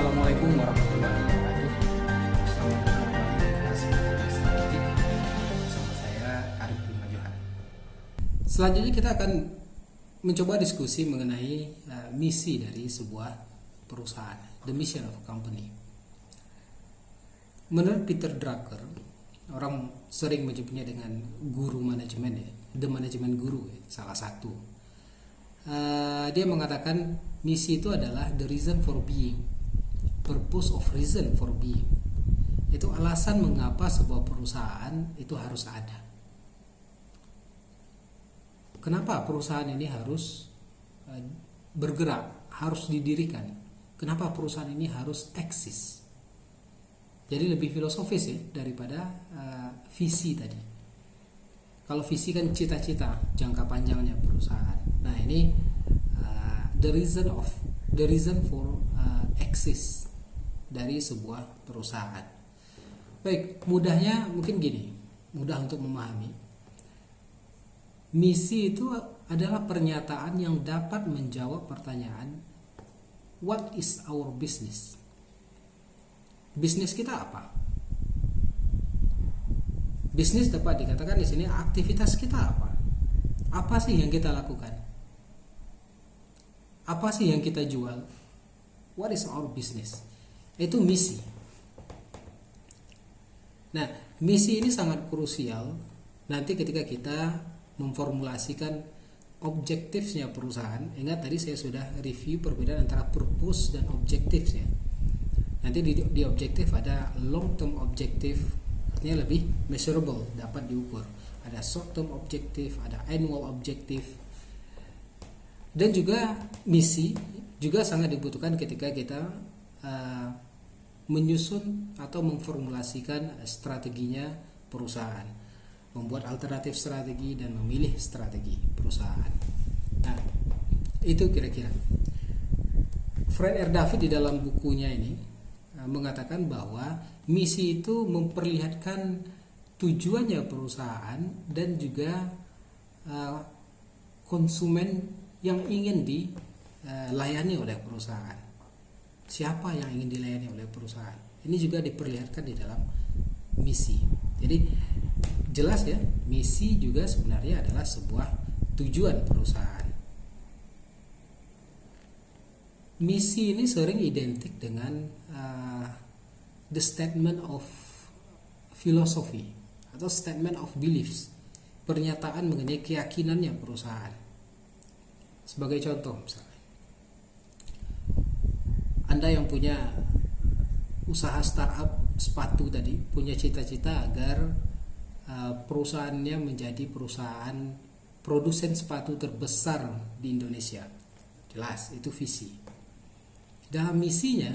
Assalamualaikum warahmatullahi wabarakatuh. Selamat datang kembali di kelas Statistik bersama saya Arif Bima Johan. Selanjutnya kita akan mencoba diskusi mengenai misi dari sebuah perusahaan, the mission of a company. Menurut Peter Drucker, orang sering menyebutnya dengan guru manajemen ya, the management guru ya, salah satu. Dia mengatakan misi itu adalah the reason for being, purpose of reason for being. Itu alasan mengapa sebuah perusahaan itu harus ada. Kenapa perusahaan ini harus bergerak, harus didirikan? Kenapa perusahaan ini harus eksis? Jadi lebih filosofis ya daripada visi tadi. Kalau visi kan cita-cita jangka panjangnya perusahaan. Nah ini the reason for exist dari sebuah perusahaan. Baik, mudahnya mungkin gini, mudah untuk memahami. Misi itu adalah pernyataan yang dapat menjawab pertanyaan what is our business? Bisnis kita apa? Bisnis dapat dikatakan di sini aktivitas kita apa? Apa sih yang kita lakukan? Apa sih yang kita jual? What is our business? Itu misi. Nah, misi ini sangat krusial nanti ketika kita memformulasikan objektifnya perusahaan. Ingat tadi saya sudah review perbedaan antara purpose dan objektif ya. Nanti di objektif ada long term objektif, artinya lebih measurable, dapat diukur. Ada short term objektif, ada annual objektif. Dan juga misi juga sangat dibutuhkan ketika kita menyusun atau memformulasikan strateginya perusahaan, membuat alternatif strategi dan memilih strategi perusahaan. Nah, itu kira-kira. Fred R. David di dalam bukunya ini mengatakan bahwa misi itu memperlihatkan tujuannya perusahaan dan juga konsumen yang ingin dilayani oleh perusahaan. Siapa yang ingin dilayani oleh perusahaan? Ini juga diperlihatkan di dalam misi. Jadi jelas ya, misi juga sebenarnya adalah sebuah tujuan perusahaan. Misi ini sering identik dengan the statement of philosophy atau statement of beliefs, pernyataan mengenai keyakinannya perusahaan. Sebagai contoh misalnya, Anda yang punya usaha startup sepatu tadi punya cita-cita agar perusahaannya menjadi perusahaan produsen sepatu terbesar di Indonesia. Jelas, itu visi. Dalam misinya,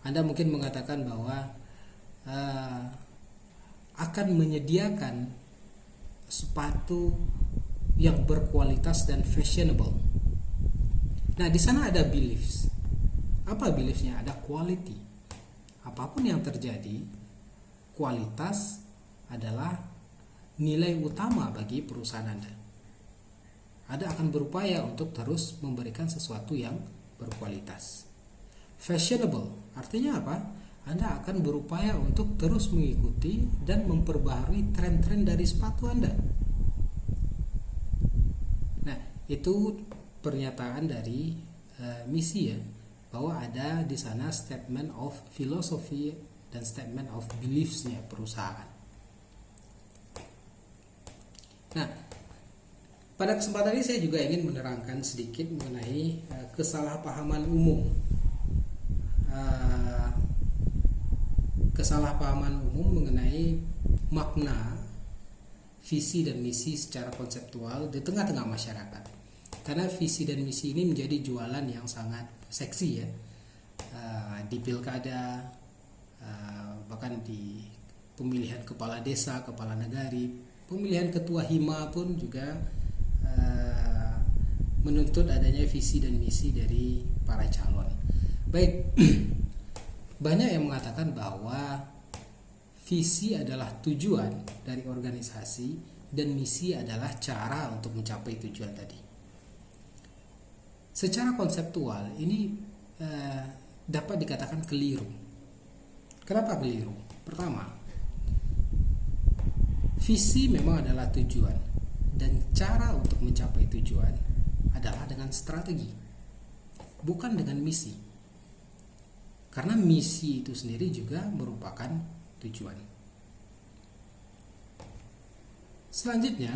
Anda mungkin mengatakan bahwa akan menyediakan sepatu yang berkualitas dan fashionable. Nah, di sana ada beliefs. Apa beliefsnya? Ada quality. Apapun yang terjadi, kualitas adalah nilai utama bagi perusahaan Anda. Anda akan berupaya untuk terus memberikan sesuatu yang berkualitas. Fashionable artinya apa? Anda akan berupaya untuk terus mengikuti dan memperbaharui tren-tren dari sepatu Anda. Nah, itu pernyataan dari misi ya, bahwa ada di sana statement of philosophy dan statement of beliefs-nya perusahaan. Nah, pada kesempatan ini saya juga ingin menerangkan sedikit mengenai kesalahpahaman umum. Kesalahpahaman umum mengenai makna visi dan misi secara konseptual di tengah-tengah masyarakat. Karena visi dan misi ini menjadi jualan yang sangat seksi ya, di pilkada, bahkan di pemilihan kepala desa, kepala negari, pemilihan ketua hima pun juga menuntut adanya visi dan misi dari para calon. Baik, banyak yang mengatakan bahwa visi adalah tujuan dari organisasi dan misi adalah cara untuk mencapai tujuan tadi. Secara konseptual ini dapat dikatakan keliru. Kenapa keliru? Pertama, visi memang adalah tujuan, dan cara untuk mencapai tujuan adalah dengan strategi, bukan dengan misi. Karena misi itu sendiri juga merupakan tujuan. Selanjutnya,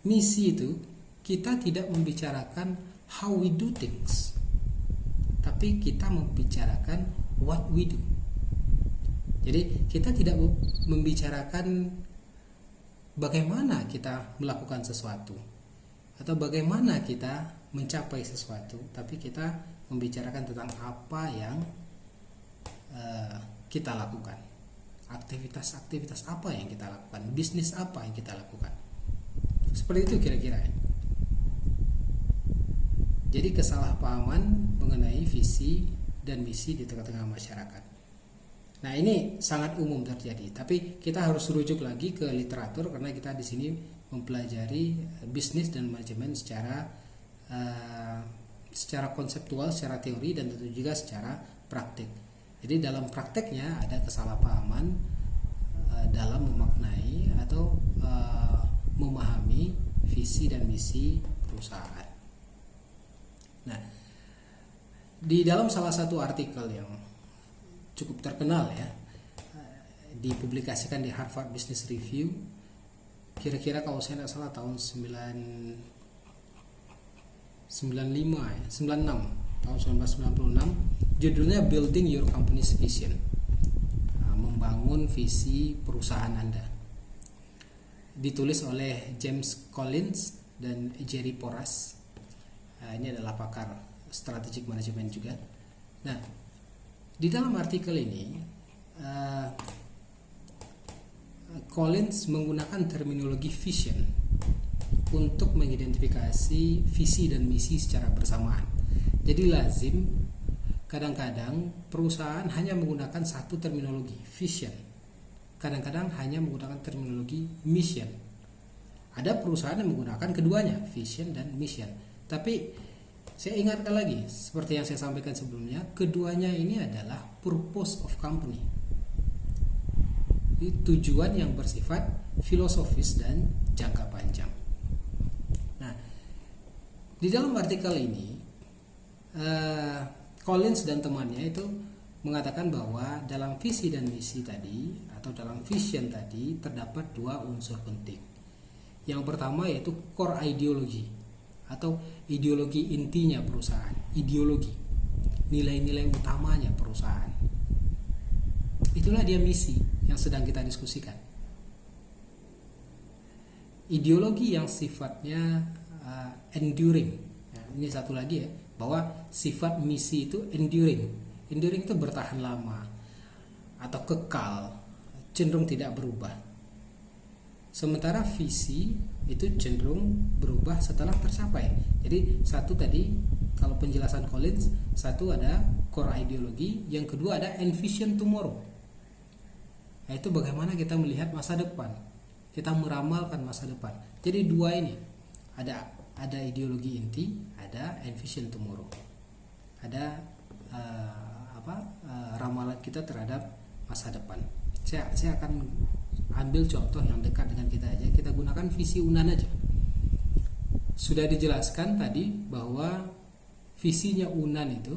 misi itu kita tidak membicarakan how we do things, tapi kita membicarakan what we do. Jadi kita tidak membicarakan bagaimana kita melakukan sesuatu atau bagaimana kita mencapai sesuatu, tapi kita membicarakan tentang apa yang kita lakukan, aktivitas-aktivitas apa yang kita lakukan, bisnis apa yang kita lakukan. Seperti itu kira-kira. Jadi kesalahpahaman mengenai visi dan misi di tengah-tengah masyarakat. Nah, ini sangat umum terjadi, tapi kita harus rujuk lagi ke literatur karena kita di sini mempelajari bisnis dan manajemen secara konseptual, secara teori, dan tentu juga secara praktik. Jadi dalam prakteknya ada kesalahpahaman dalam memaknai atau memahami visi dan misi perusahaan. Nah, di dalam salah satu artikel yang cukup terkenal ya, dipublikasikan di Harvard Business Review, kira-kira kalau saya tidak salah tahun 96, tahun 1996, judulnya Building Your Company's Vision, membangun visi perusahaan Anda, ditulis oleh James Collins dan Jerry Porras. Ini adalah pakar strategic management juga. Nah, di dalam artikel ini Collins menggunakan terminologi vision untuk mengidentifikasi visi dan misi secara bersamaan. Jadi lazim kadang-kadang perusahaan hanya menggunakan satu terminologi, vision. Kadang-kadang hanya menggunakan terminologi mission. Ada perusahaan yang menggunakan keduanya, vision dan mission. Tapi saya ingatkan lagi, seperti yang saya sampaikan sebelumnya, keduanya ini adalah purpose of company. Tujuan yang bersifat filosofis dan jangka panjang. Nah, di dalam artikel ini Collins dan temannya itu mengatakan bahwa dalam visi dan misi tadi atau dalam vision tadi terdapat dua unsur penting. Yang pertama yaitu core ideology atau ideologi intinya perusahaan, ideologi, nilai-nilai utamanya perusahaan. Itulah dia misi yang sedang kita diskusikan. Ideologi yang sifatnya enduring. Nah, ini satu lagi ya, bahwa sifat misi itu enduring. Enduring itu bertahan lama atau kekal, cenderung tidak berubah. Sementara visi itu cenderung berubah setelah tercapai. Jadi satu tadi, kalau penjelasan Collins, satu ada core ideologi, yang kedua ada envision tomorrow. Yaitu bagaimana kita melihat masa depan, kita meramalkan masa depan. Jadi dua ini, ada ideologi inti, ada envision tomorrow, ada ramalan kita terhadap masa depan. Saya akan ambil contoh yang dekat dengan kita aja. Kita gunakan visi UNAN aja. Sudah dijelaskan tadi bahwa visinya UNAN itu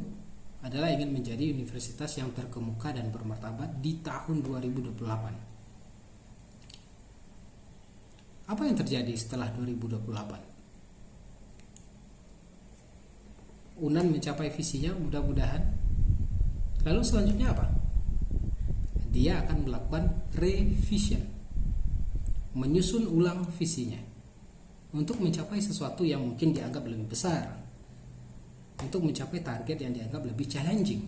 adalah ingin menjadi universitas yang terkemuka dan bermartabat di tahun 2028. Apa yang terjadi setelah 2028? UNAN mencapai visinya mudah-mudahan. Lalu selanjutnya apa? Dia akan melakukan revision, menyusun ulang visinya untuk mencapai sesuatu yang mungkin dianggap lebih besar, untuk mencapai target yang dianggap lebih challenging.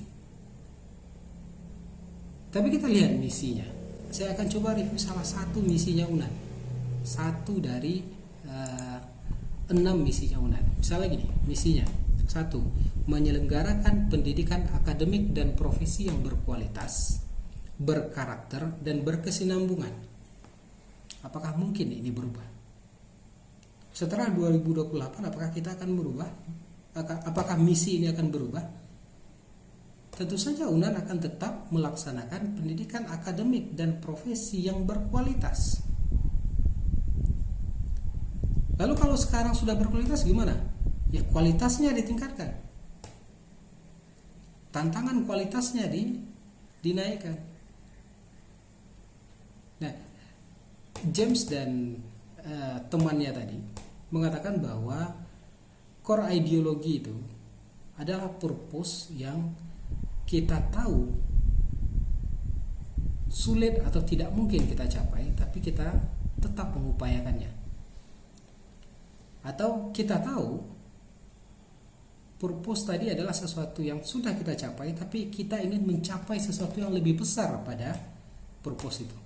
Tapi kita lihat misinya. Saya akan coba review salah satu misinya UNAN, satu dari 6 misinya UNAN. Misalnya gini, misinya 1, menyelenggarakan pendidikan akademik dan profesi yang berkualitas, berkarakter, dan berkesinambungan. Apakah mungkin ini berubah? Setelah 2028, apakah kita akan berubah? apakah misi ini akan berubah? Tentu saja UNAN akan tetap melaksanakan pendidikan akademik dan profesi yang berkualitas. Lalu kalau sekarang sudah berkualitas gimana? Ya kualitasnya ditingkatkan. Tantangan kualitasnya dinaikkan. Nah, James dan temannya tadi mengatakan bahwa core ideologi itu adalah purpose yang kita tahu sulit atau tidak mungkin kita capai, tapi kita tetap mengupayakannya. Atau kita tahu purpose tadi adalah sesuatu yang sudah kita capai, tapi kita ingin mencapai sesuatu yang lebih besar pada purpose itu.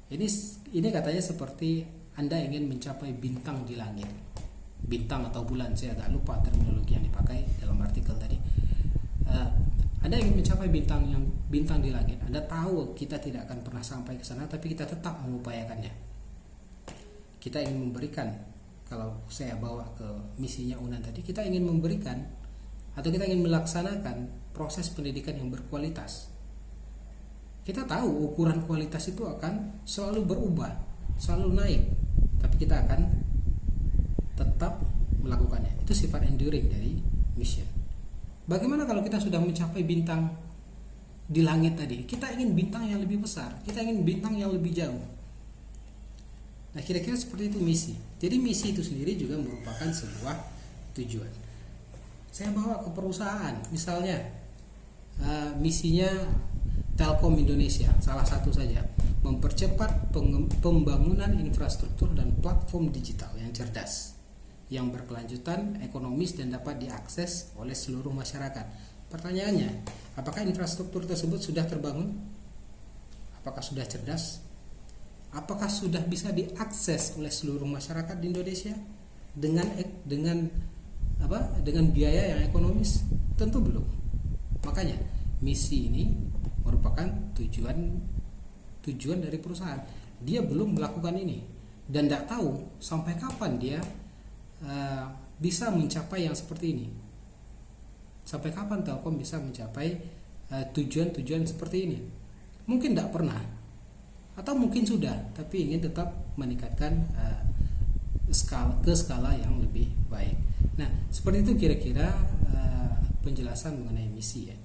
Ini katanya seperti Anda ingin mencapai bintang di langit. Bintang atau bulan, saya agak lupa terminologi yang dipakai dalam artikel tadi. Anda ingin mencapai bintang di langit. Anda tahu kita tidak akan pernah sampai ke sana, tapi kita tetap mengupayakannya. Kita ingin memberikan, kalau saya bawa ke misinya UNAN tadi, kita ingin memberikan atau kita ingin melaksanakan proses pendidikan yang berkualitas. Kita tahu ukuran kualitas itu akan selalu berubah, selalu naik, tapi kita akan tetap melakukannya. Itu sifat enduring dari mission. Bagaimana kalau kita sudah mencapai bintang di langit tadi? Kita ingin bintang yang lebih besar, kita ingin bintang yang lebih jauh. Nah, kira-kira seperti itu misi. Jadi misi itu sendiri juga merupakan sebuah tujuan. Saya bawa ke perusahaan, misalnya misinya Telkom Indonesia, salah satu saja, mempercepat pembangunan infrastruktur dan platform digital yang cerdas, yang berkelanjutan, ekonomis, dan dapat diakses oleh seluruh masyarakat. Pertanyaannya, apakah infrastruktur tersebut sudah terbangun? Apakah sudah cerdas? Apakah sudah bisa diakses oleh seluruh masyarakat di Indonesia dengan biaya yang ekonomis? Tentu belum. Makanya misi ini merupakan tujuan dari perusahaan. Dia belum melakukan ini dan tidak tahu sampai kapan dia bisa mencapai yang seperti ini. Sampai kapan Telkom bisa mencapai tujuan-tujuan seperti ini? Mungkin tidak pernah, atau mungkin sudah, tapi ingin tetap meningkatkan ke skala yang lebih baik. Nah, seperti itu kira-kira penjelasan mengenai misi ya.